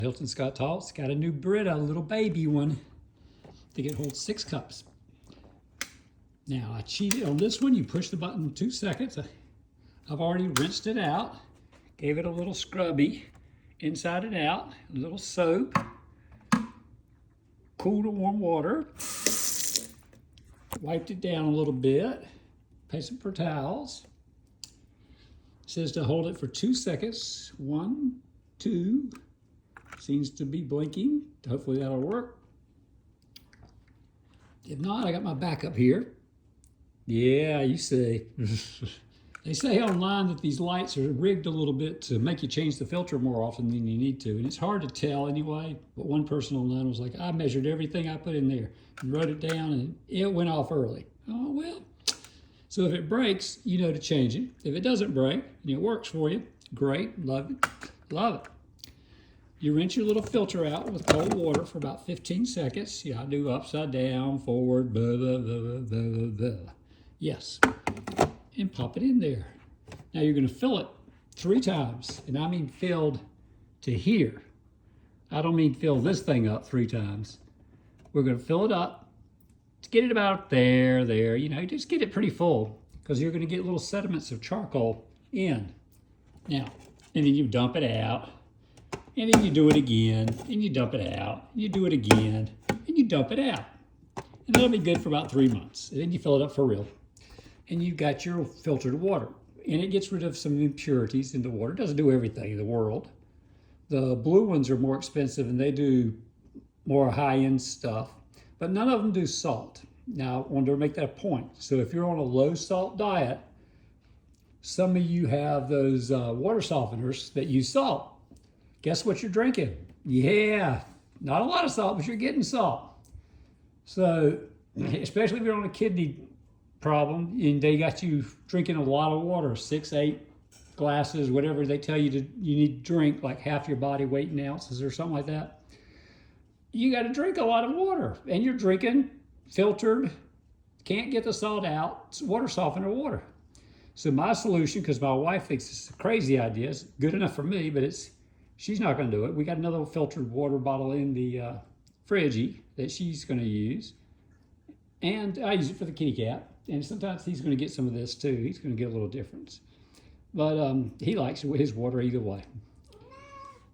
Hylton's got tall. It's got a new Brita, a little baby one. I think it holds 6 cups. Now I cheated on this one. You push the button in 2 seconds. I've already rinsed it out. Gave it a little scrubby inside and out. A little soap. Cool to warm water. Wiped it down a little bit. Paid some for towels. It says to hold it for 2 seconds. 1, 2. Seems to be blinking. Hopefully that'll work. If not, I got my backup here. Yeah, you see. They say online that these lights are rigged a little bit to make you change the filter more often than you need to. And it's hard to tell anyway. But one person online was like, I measured everything I put in there and wrote it down and it went off early. Oh, well. So if it breaks, you know to change it. If it doesn't break and it works for you, great, love it, love it. You rinse your little filter out with cold water for about 15 seconds. Yeah, I do upside down, forward, blah, blah, blah, blah, blah, blah. Yes. And pop it in there. Now you're going to fill it 3 times. And I mean filled to here. I don't mean fill this thing up 3 times. We're going to fill it up. Get it about there. You know, just get it pretty full because you're going to get little sediments of charcoal in. Now, and then you dump it out. And then you do it again, and you dump it out. You do it again, and you dump it out. And that'll be good for about 3 months. And then you fill it up for real. And you've got your filtered water. And it gets rid of some impurities in the water. It doesn't do everything in the world. The blue ones are more expensive, and they do more high-end stuff. But none of them do salt. Now, I wanted to make that a point. So if you're on a low-salt diet, some of you have those water softeners that use salt. Guess what you're drinking? Yeah, not a lot of salt, but you're getting salt. So, especially if you're on a kidney problem and they got you drinking a lot of water, 6, 8 glasses, whatever they tell you you need to drink, like half your body weight in ounces or something like that. You got to drink a lot of water, and you're drinking filtered, can't get the salt out, it's water softener water. So my solution, because my wife thinks it's a crazy idea, it's good enough for me, but she's not going to do it. We got another filtered water bottle in the fridgey that she's going to use. And I use it for the kitty cat. And sometimes he's going to get some of this too. He's going to get a little difference. But he likes his water either way.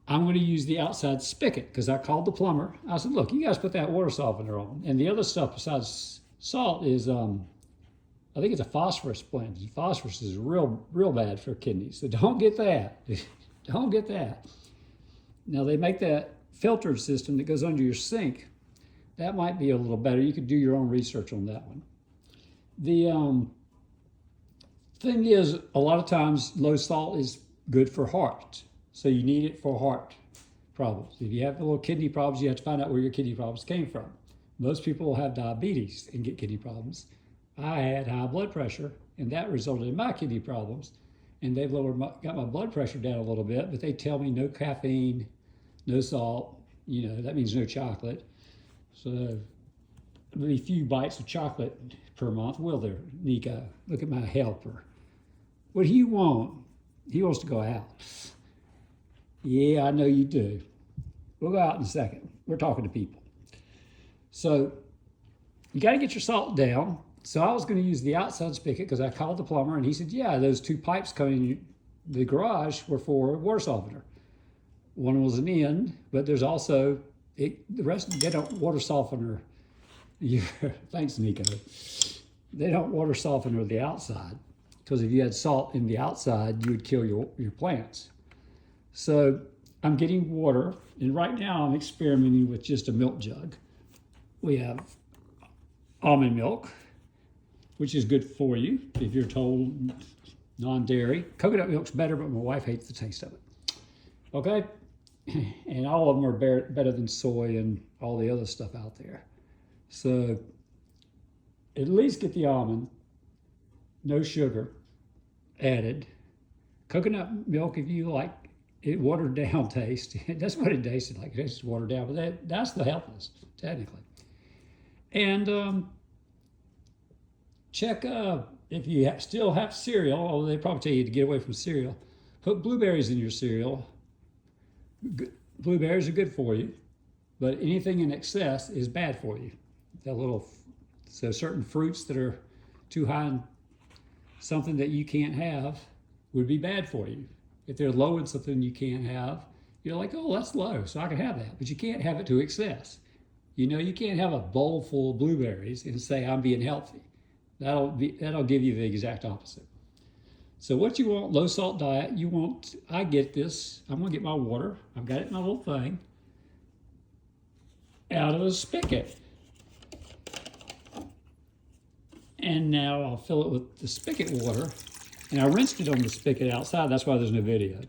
I'm going to use the outside spigot because I called the plumber. I said, look, you guys put that water softener on. And the other stuff besides salt is, I think it's a phosphorus blend. Phosphorus is real bad for kidneys. So don't get that. Don't get that. Now they make that filtered system that goes under your sink. That might be a little better. You could do your own research on that one. The thing is, a lot of times low salt is good for heart. So you need it for heart problems. If you have little kidney problems, you have to find out where your kidney problems came from. Most people will have diabetes and get kidney problems. I had high blood pressure, and that resulted in my kidney problems. And they've got my blood pressure down a little bit, but they tell me no caffeine, no salt, you know, that means no chocolate. So maybe a few bites of chocolate per month. Will there, Nico? Look at my helper. What do you want? He wants to go out. Yeah, I know you do. We'll go out in a second. We're talking to people. So you got to get your salt down. So I was going to use the outside spigot because I called the plumber and he said, yeah, those 2 pipes coming in the garage were for water softener. One was an end, but there's also, the rest, they don't water softener. Thanks, Nico. They don't water softener the outside because if you had salt in the outside, you would kill your plants. So I'm getting water, and right now I'm experimenting with just a milk jug. We have almond milk, which is good for you if you're told non-dairy. Coconut milk's better, but my wife hates the taste of it. Okay? And all of them are better than soy and all the other stuff out there. So at least get the almond, no sugar added. Coconut milk, if you like it watered down taste, that's what it tasted like. It tastes watered down, but that's the healthiest, technically. And check if you still have cereal, although they probably tell you to get away from cereal, put blueberries in your cereal. blueberries are good for you, but anything in excess is bad for you. So certain fruits that are too high in something that you can't have would be bad for you. If they're low in something you can't have, you're like, oh, that's low, so I can have that. But you can't have it to excess. You know, you can't have a bowl full of blueberries and say, I'm being healthy. That'll give you the exact opposite. So what you want, low salt diet, I get this, I'm gonna get my water, I've got it in my little thing, out of the spigot. And now I'll fill it with the spigot water, and I rinsed it on the spigot outside, that's why there's no video.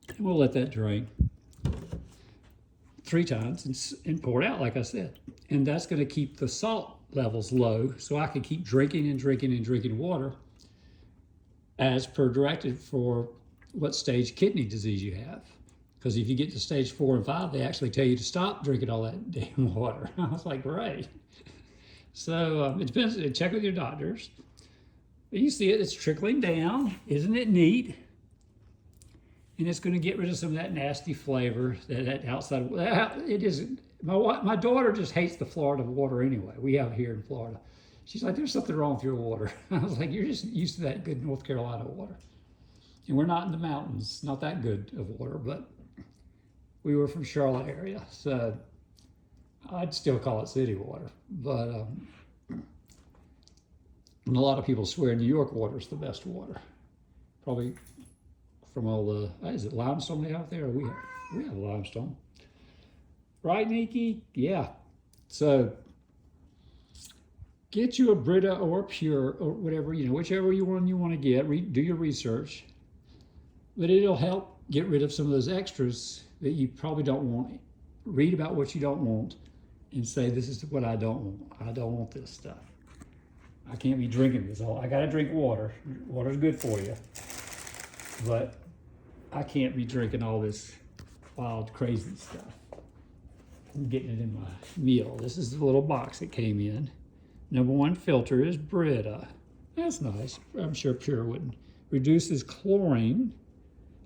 And we'll let that drain 3 times and pour it out, like I said. And that's gonna keep the salt levels low, so I can keep drinking and drinking and drinking water as per directed for what stage kidney disease you have. Because if you get to stage 4 and 5, they actually tell you to stop drinking all that damn water. I was like, great. So it depends, check with your doctors. But you see it's trickling down. Isn't it neat? And it's gonna get rid of some of that nasty flavor, that outside, it isn't. My daughter just hates the Florida water anyway, we have here in Florida. She's like, there's something wrong with your water. I was like, you're just used to that good North Carolina water. And we're not in the mountains, not that good of water, but we were from Charlotte area, so I'd still call it city water. But and a lot of people swear New York water is the best water. Probably from all the, is it limestone they have out there? Or we have limestone. Right, Nikki? Yeah. So get you a Brita or a Pure or whatever, you know, whichever one you want to get. Do your research. But it'll help get rid of some of those extras that you probably don't want. Read about what you don't want and say, this is what I don't want. I don't want this stuff. I can't be drinking this all. I got to drink water. Water's good for you. But I can't be drinking all this wild, crazy stuff. I'm getting it in my meal. This is the little box it came in. Number 1 filter is Brita. That's nice. I'm sure Pure wouldn't. Reduces chlorine,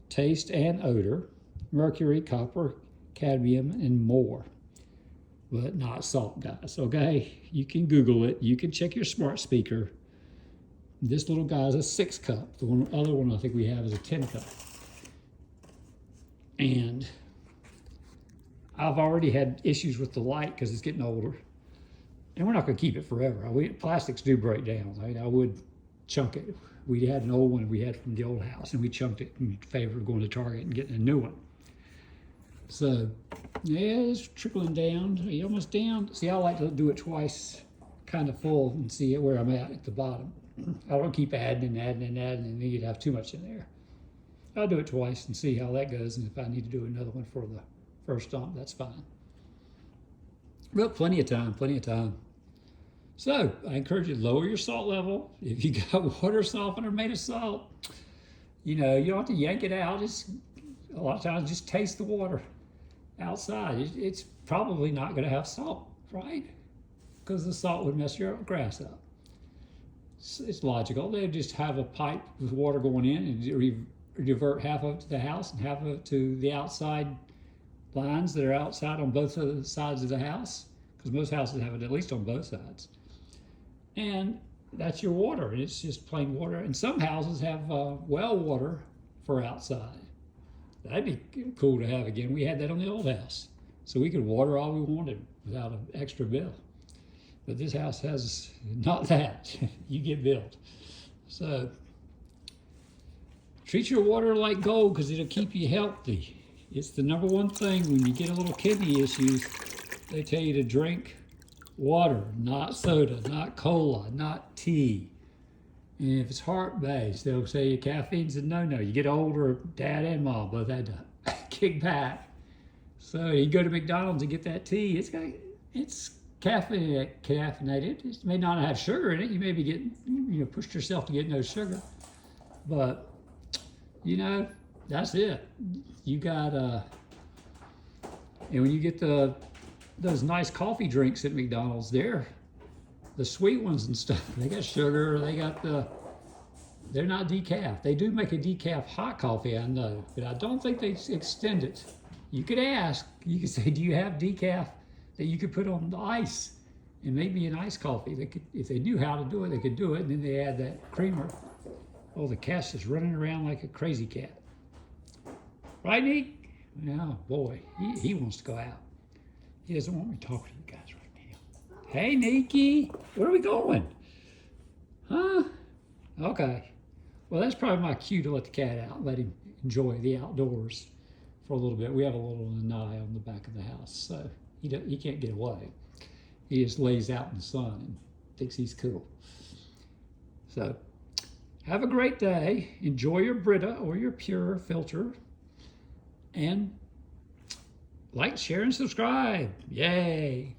taste and odor, mercury, copper, cadmium, and more. But not salt, guys, okay? You can Google it. You can check your smart speaker. This little guy is a 6 cup. The other one I think we have is a 10 cup. And I've already had issues with the light because it's getting older. And we're not going to keep it forever. Plastics do break down. I would chunk it. We had an old one we had from the old house, and we chunked it in favor of going to Target and getting a new one. So, yeah, it's trickling down. Are you almost down? See, I like to do it twice, kind of full, and see where I'm at the bottom. I don't keep adding, and then you'd have too much in there. I'll do it twice and see how that goes, and if I need to do another one for the first dump, that's fine. Well, plenty of time, plenty of time. So I encourage you to lower your salt level. If you got water softener made of salt, you know, you don't have to yank it out. Just a lot of times just taste the water outside. It's probably not going to have salt, right? Because the salt would mess your grass up. It's logical. They just have a pipe with water going in and divert half of it to the house and half of it to the outside lines that are outside on both of the sides of the house, because most houses have it at least on both sides. And that's your water. It's just plain water. And some houses have well water for outside. That'd be cool to have again. We had that on the old house, so we could water all we wanted without an extra bill. But this house has not that. You get billed. So treat your water like gold, because it'll keep you healthy. It's the number 1 thing when you get a little kidney issues. They tell you to drink water, not soda, not cola, not tea. And if it's heart-based, they'll say caffeine's a no-no. You get older, Dad and Mom both had to kick back. So you go to McDonald's and get that tea. It's caffeinated. It may not have sugar in it. You may be getting, pushed yourself to get no sugar. But, that's it. You got, and when you get those nice coffee drinks at McDonald's, they're the sweet ones and stuff. They got sugar. They're not decaf. They do make a decaf hot coffee, I know, but I don't think they extend it You could ask. You could say, do you have decaf that you could put on the ice and make me an iced coffee? They could, if they knew how to do it, they could do it, and then they add that creamer. Oh, the cat's just running around like a crazy cat. Right, Nick? Oh, boy, he wants to go out. He doesn't want me talking to you guys right now. Hey, Nikki, where are we going? Huh? Okay. Well, that's probably my cue to let the cat out, let him enjoy the outdoors for a little bit. We have a little lanai on the back of the house, so he can't get away. He just lays out in the sun and thinks he's cool. So, have a great day. Enjoy your Brita or your Pure filter. And like, share, and subscribe. Yay!